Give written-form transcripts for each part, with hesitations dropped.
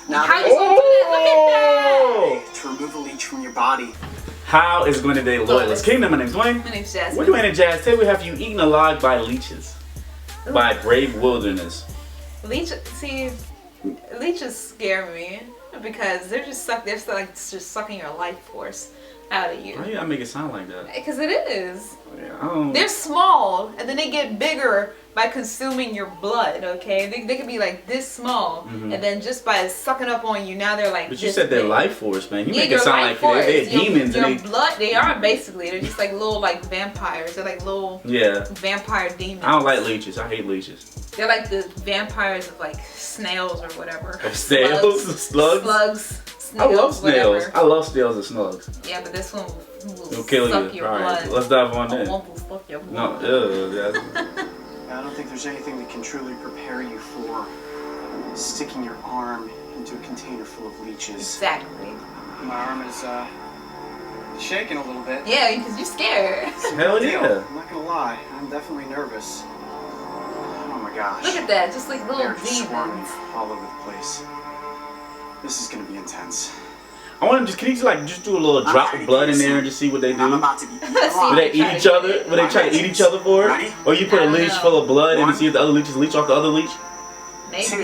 Now, how you gonna do that? Look at that! to remove a leech from your body. How is Gwen today, Loyalist Kingdom? My name's Dwayne. My name's Jasmine. We're Dwayne and Jazz. Today we have you eaten alive by leeches. By brave wilderness. Leeches scare me because they're just just sucking your life force out of you. Why you gotta make it sound like that? Because it is. Yeah, they're small, and then they get bigger by consuming your blood. Okay, they can be like this small, and then just by sucking up on you, now they're like. But you said their life force, man. You yeah, make it sound like they're demons. Your blood. They are basically. They're just like little vampires. They're like little vampire demons. I don't like leeches. I hate leeches. They're like the vampires of like snails or whatever. Snails, slugs. Snails, I love snails. whatever. I love snails and slugs. Yeah, but this one will kill suck you. your All right, blood. let's dive on in. Will suck your No, blood. I don't think there's anything that can truly prepare you for sticking your arm into a container full of leeches. Exactly. My arm is shaking a little bit. Yeah, because you're scared. Hell yeah. I'm not gonna lie, I'm definitely nervous. Oh my gosh. Look at that, just like little They're just swarming demons. all over the place. This is gonna be intense. I want to can you just do a little drop of blood in there and just see what they do? I'm about to be Will they eat each other? Will they try to eat each other for it? Or you put a leech full of blood and see if the other leeches leech off the other leech? Maybe. 2.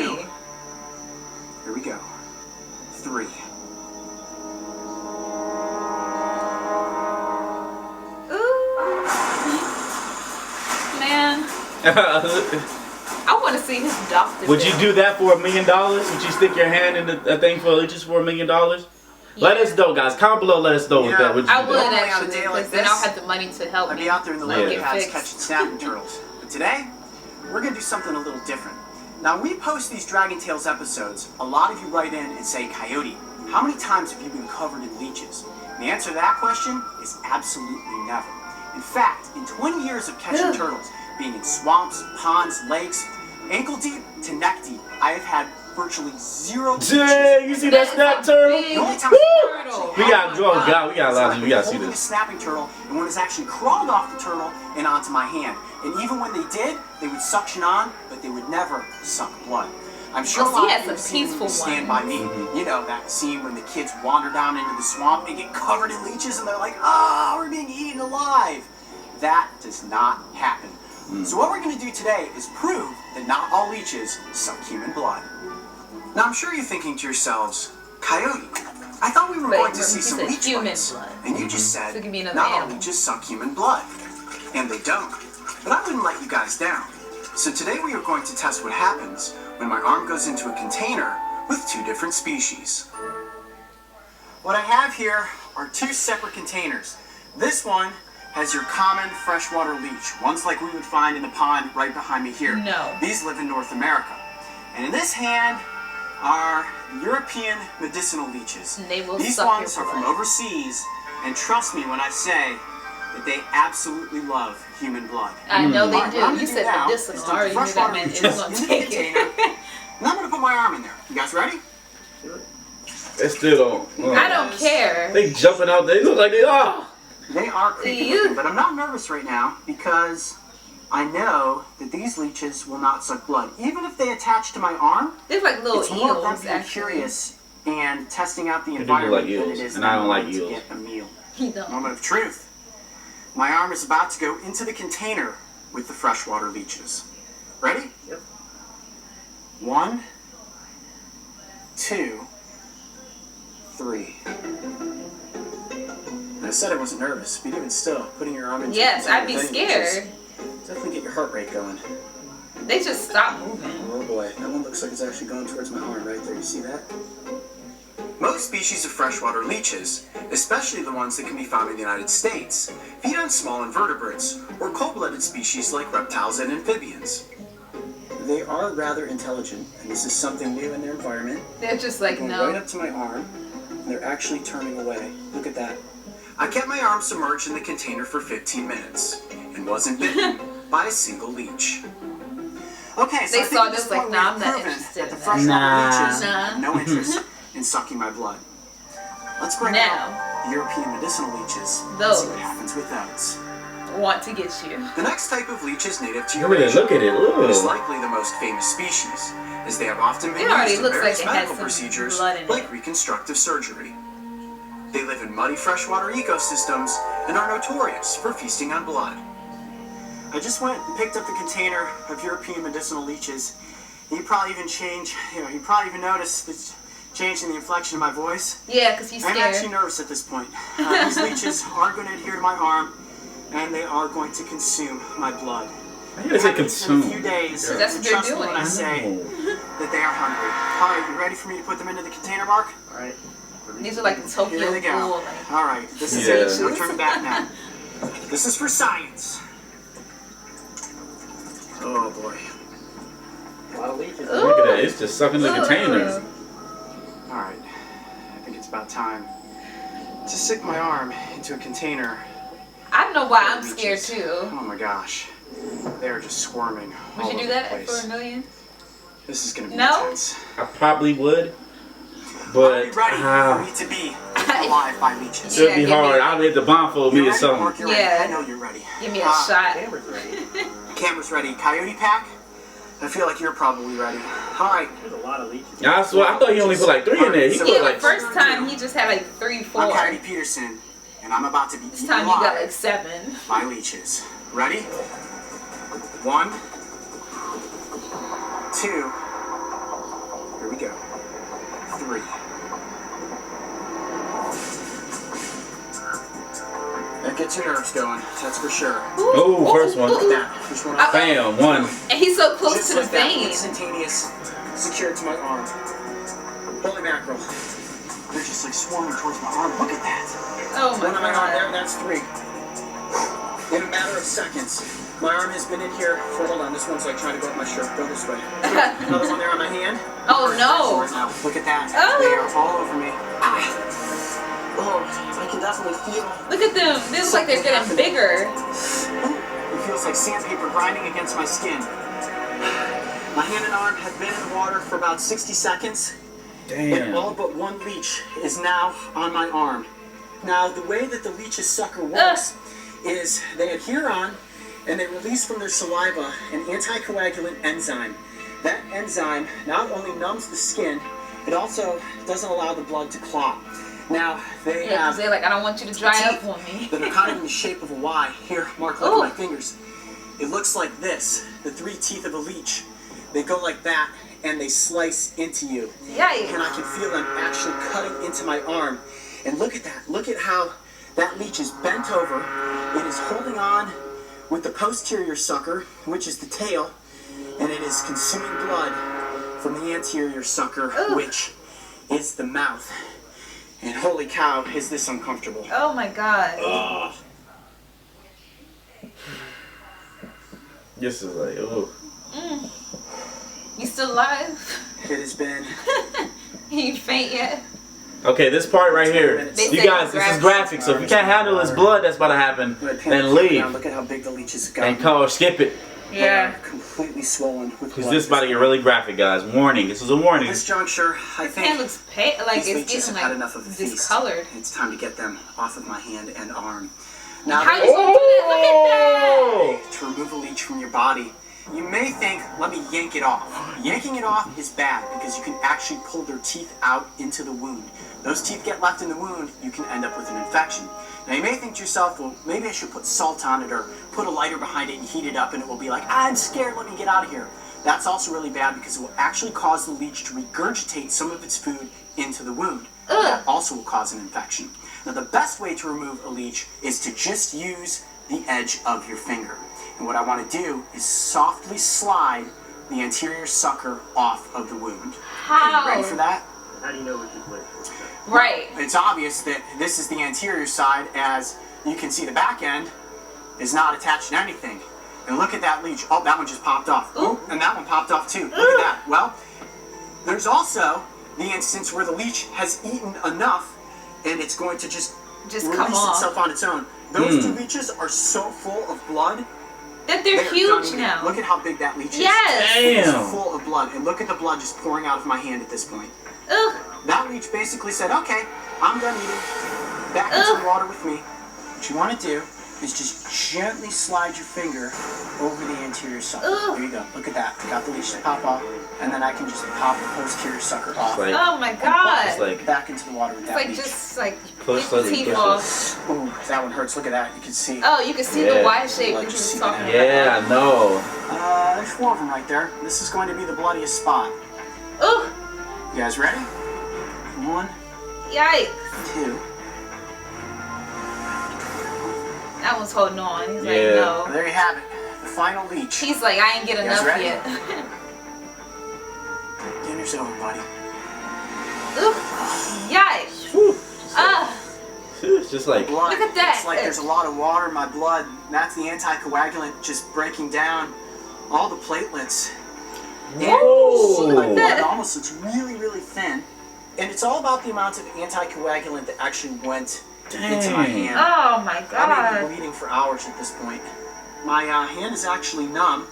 Here we go. 3. Ooh. Man. I want to see his doctor. Would you do that for $1 million? Would you stick your hand in a thing for leeches for $1 million? Let us know, guys. Comment below. Let us know with that. I would on a actually, day like because then I'll this, have the money to help I'd me. be out there in the lily pads fixed. catching snapping turtles. But today, we're going to do something a little different. Now, we post these Dragon Tales episodes. A lot of you write in and say, Coyote, how many times have you been covered in leeches? And the answer to that question is absolutely never. In fact, in 20 years of catching turtles, being in swamps, ponds, lakes, ankle deep to neck deep, I have had virtually 0 leeches. Dang, you see that snap turtle? The only time We got a lot of you. We got to see holding a this. snapping turtle, and one has actually crawled off the turtle and onto my hand. And even when they did, they would suction on, but they would never suck blood. I'm sure a lot of you have seen Stand By Me. You know, that scene when the kids wander down into the swamp and get covered in leeches and they're like, ah, we're being eaten alive. That does not happen. So what we're going to do today is prove that not all leeches suck human blood. Now I'm sure you're thinking to yourselves, Coyote, I thought we were going to see some leech bites. And you just said, not all leeches suck human blood. And they don't. But I wouldn't let you guys down. So today we are going to test what happens when my arm goes into a container with 2 different species. What I have here are 2 separate containers. This one has your common freshwater leech, ones like we would find in the pond right behind me here. No. These live in North America. And in this hand are European medicinal leeches. And they will These suck ones your are from blood. overseas, and trust me when I say that they absolutely love human blood. I know they Alright, what I'm do. You gonna said do now medicinal. is I dip already the knew that freshwater meant it leeches was going into to the take container, it. and I'm gonna put my arm in there. You guys ready? They still don't. I don't care. They jumping out. They look like they are. They are creepy looking, but I'm not nervous right now because I know that these leeches will not suck blood. Even if they attach to my arm, They're like little it's more of them eels, being actually. curious and testing out the do look environment like than eels, it is and I don't like to eels. get a meal. You don't. Moment of truth. My arm is about to go into the container with the freshwater leeches. Ready? Yep. 1, 2, 3. I said I wasn't nervous, but even still, putting your arm into Yes, the I'd be container with leeches scared. definitely get your heart rate going. They just stop moving. Oh boy, that one looks like it's actually going towards my arm right there. You see that? Most species of freshwater leeches, especially the ones that can be found in the United States, feed on small invertebrates or cold-blooded species like reptiles and amphibians. They are rather intelligent, and this is something new in their environment. They're just like, Going no. right up to my arm, and they're actually turning away. Look at that. I kept my arm submerged in the container for 15 minutes and wasn't bitten by a single leech. Okay, so They I think saw at this this like, point nah, we've I'm not proven interested that the in that. freshwater leeches Nah. have no interest in sucking my blood. Let's bring Now. out the European medicinal leeches and Those. see what happens with those. want to get you. The next type of leech is native to Look at it. Eurasia. Look at it. It is Ooh. likely the most famous species, as they have often been It already used in looks like various it has medical some procedures blood in it. like reconstructive surgery. They live in muddy freshwater ecosystems and are notorious for feasting on blood. I just went and picked up the container of European medicinal leeches. You probably even noticed the change in the inflection of my voice. Yeah, because he's I'm scared. actually nervous at this point. These leeches are going to adhere to my arm, and they are going to consume my blood. I gotta say consume. In a few days, That's what they're trust me doing. when I say that they are hungry. All right, you ready for me to put them into the container, Mark? All right. These are like the Tokyo Here they go. Ghoul. Like, All right, this is Yeah. it. I'll turn it back now. This is for science. Oh boy. A lot of leeches. Look at that. It's just sucking the containers. All right, I think it's about time to stick my arm into a container. I know why I'm Leeches. scared too. Oh my gosh, they're just swarming. Would all you do over that the place. for $1 million? This is gonna be No? intense. I probably would, Are but you ready for me to be alive by leeches? it'd Yeah, be give me- hard. I'll hit the blindfold me You're or ready, something. Mark? You're Yeah. ready. I know you're ready. Give me a shot. Camera's ready. Camera's ready. Coyote pack? I feel like you're probably ready. All right. There's a lot of leeches. I swear, I thought he only put like 3 in there. He Yeah, put Yeah, the like first time he just had like 3, 4. I'm Coyote Peterson, and I'm about to be This eaten time you got alive like 7. by leeches. Ready? 1, 2. Here we go. 3. That gets your nerves going, that's for sure. oh, first one. Look at that. First one off. Bam, 1. And he's so close Just to the like that, vein. instantaneous, secured to my arm. Holy mackerel. They're just like swarming towards my arm. Look at that. Oh my One on my arm there, god. that's 3. In a matter of seconds, my arm has been in here for, hold on, this one's like trying to go up my shirt. Go this way. Another one there on my hand. Oh no. Right now. Look at that. Oh. They are all over me. Ah. Oh, I can definitely feel. Look at them. They look like they're getting bigger. It feels like sandpaper grinding against my skin. My hand and arm have been in the water for about 60 seconds. And all Damn. but one leech is now on my arm. Now, the way that the leech's sucker works is they adhere on and they release from their saliva an anticoagulant enzyme. That enzyme not only numbs the skin, it also doesn't allow the blood to clot. Now, they Yeah, 'cause have they're like, I don't want you to dry up teeth on me. that are kind of in the shape of a Y. Here, Mark, look Ooh. at my fingers. It looks like this. The 3 teeth of a leech. They go like that, and they slice into you. And Yikes. I can feel them actually cutting into my arm. And look at that. Look at how that leech is bent over. It is holding on with the posterior sucker, which is the tail, and it is consuming blood from the anterior sucker, Ugh. which is the mouth. And holy cow, is this uncomfortable. Oh my god. Ugh. This is like, oh. You still alive? It has been. You faint yet? Okay, this part right here. They You say guys, this is graphic, so if you can't handle this blood that's about to happen, then leave. Look at how big the leeches have And gotten. call, skip it. Yeah. They're completely swollen with Because blood. this is about to get really graphic, guys. Warning. This is a warning. This juncture, I His hand think looks pale, like these it's leeches getting have had like enough of a feast. discolored. It's time to get them off of my hand and arm. Now, How you gonna do that? Look at that! to remove a leech from your body, you may think, let me yank it off. Yanking it off is bad because you can actually pull their teeth out into the wound. Those teeth get left in the wound, you can end up with an infection. Now you may think to yourself, well, maybe I should put salt on it or put a lighter behind it and heat it up and it will be like, I'm scared, let me get out of here. That's also really bad because it will actually cause the leech to regurgitate some of its food into the wound. That also will cause an infection. Now the best way to remove a leech is to just use the edge of your finger. And what I want to do is softly slide the anterior sucker off of the wound. Are you ready for that? How do you know which is which? Right. It's obvious that this is the anterior side, as you can see the back end is not attached to anything. And look at that leech. Oh, that one just popped off. Oh, and that one popped off too. Look at that. Well, there's also the instance where the leech has eaten enough and it's going to just Just release come off. itself on its own. Those 2 leeches are so full of blood. That they're They are huge done eating. now. Look at how big that leech is. Yes. It's Damn. full of blood. And look at the blood just pouring out of my hand at this point. Ugh. That leech basically said, okay, I'm done eating. Back into the water with me. What you want to do is just gently slide your finger over the anterior sucker. Ugh. There you go. Look at that. I got the leech to pop off, and then I can just pop the posterior sucker off. Like, oh my god. It's like Back into the water with It's that like leech. just like push take the slowly, teeth push off. Ooh, that one hurts. Look at that. You can see. Oh, you can see Yeah. the Y shape Like that you you was see talking that. about. yeah, no. There's 4 of them right there. This is going to be the bloodiest spot. Ooh, You guys ready? 1, yikes. 2. That one's holding on. He's like, Yeah. no. There you have it. The final leech. He's like, I ain't get You guys enough ready? yet. Dinner's over, buddy. Ooh, yikes. Whew. Ah, It's just like, Blood. Look at that. It's like there's a lot of water in my blood. That's the anticoagulant just breaking down all the platelets. whoa. And my at blood that. almost looks really, really thin. And it's all about the amount of anticoagulant that actually went into my hand. oh my I may be god. bleeding for hours at this point. My hand is actually numb,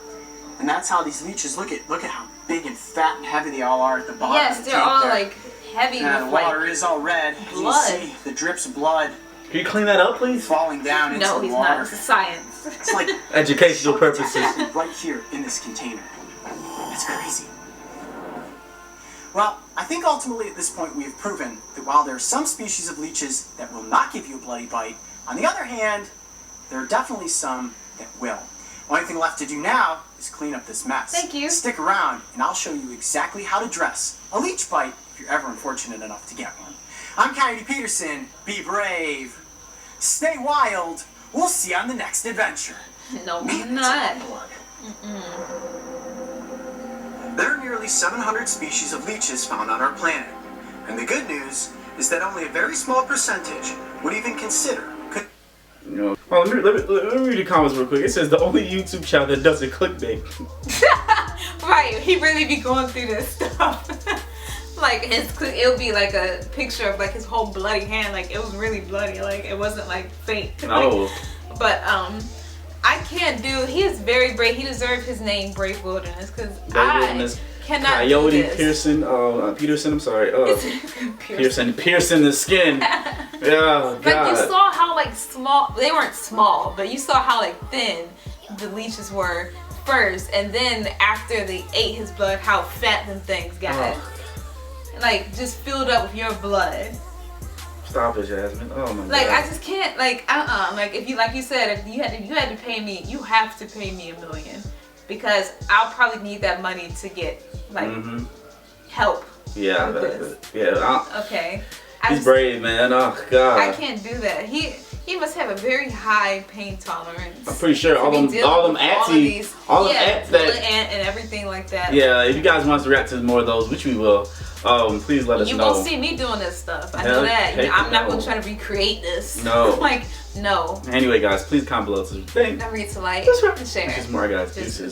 and that's how these leeches look at how big and fat and heavy they all are at the bottom. Yes, of the they're tank all there. like heavy And the with like. water is all red. blood. You can see the drips of blood Can you clean that up, please? falling down into No, the he's water. not. It's a science. It's like Educational shark purposes. attacks right here in this container. That's crazy. Well, I think ultimately at this point we have proven that while there are some species of leeches that will not give you a bloody bite, on the other hand, there are definitely some that will. Only thing left to do now is clean up this mess. Thank you. Stick around and I'll show you exactly how to dress a leech bite if you're ever unfortunate enough to get one. I'm Kennedy Peterson. Be brave. Stay wild. We'll see you on the next adventure. No, Me we're and not. its blood. There are nearly 700 species of leeches found on our planet. And the good news is that only a very small percentage would even consider. You know. Oh, let me read the comments real quick. It says the only YouTube channel that doesn't clickbait. Right, he really be going through this stuff. Like it'll be like a picture of like his whole bloody hand, like it was really bloody, like it wasn't like fake. No. But I can't do. He is very brave. He deserved his name, Brave Wilderness, because I Wilderness, cannot Coyote do this. Peterson, I'm sorry. Pearson the skin. Yeah, Like you God. saw how like small, they weren't small, but you saw how like thin the leeches were first, and then after they ate his blood, how fat them things got. Oh. Like just filled up with your blood. Stop it, Jasmine. Oh my Like God. I just can't like like if you like you said, if you had to pay me, you have to pay me $1 million, because I'll probably need that money to get like help. Yeah, with this. yeah. Okay. He's brave, man. Oh God. I can't do that. He must have a very high pain tolerance. I'm pretty sure to all be them dealing with ants, all of these- all them yeah, ants bullet that. ant and everything like that. Yeah, if you guys want us to react to more of those, which we will, please let us You know. won't see me doing this stuff. I Hell, know that. heck I'm not no. gonna try to recreate this. No. Like no. Anyway, guys, please comment below. Thank. Don't forget to like That's right. and share. Just more, guys. Just- Deuces.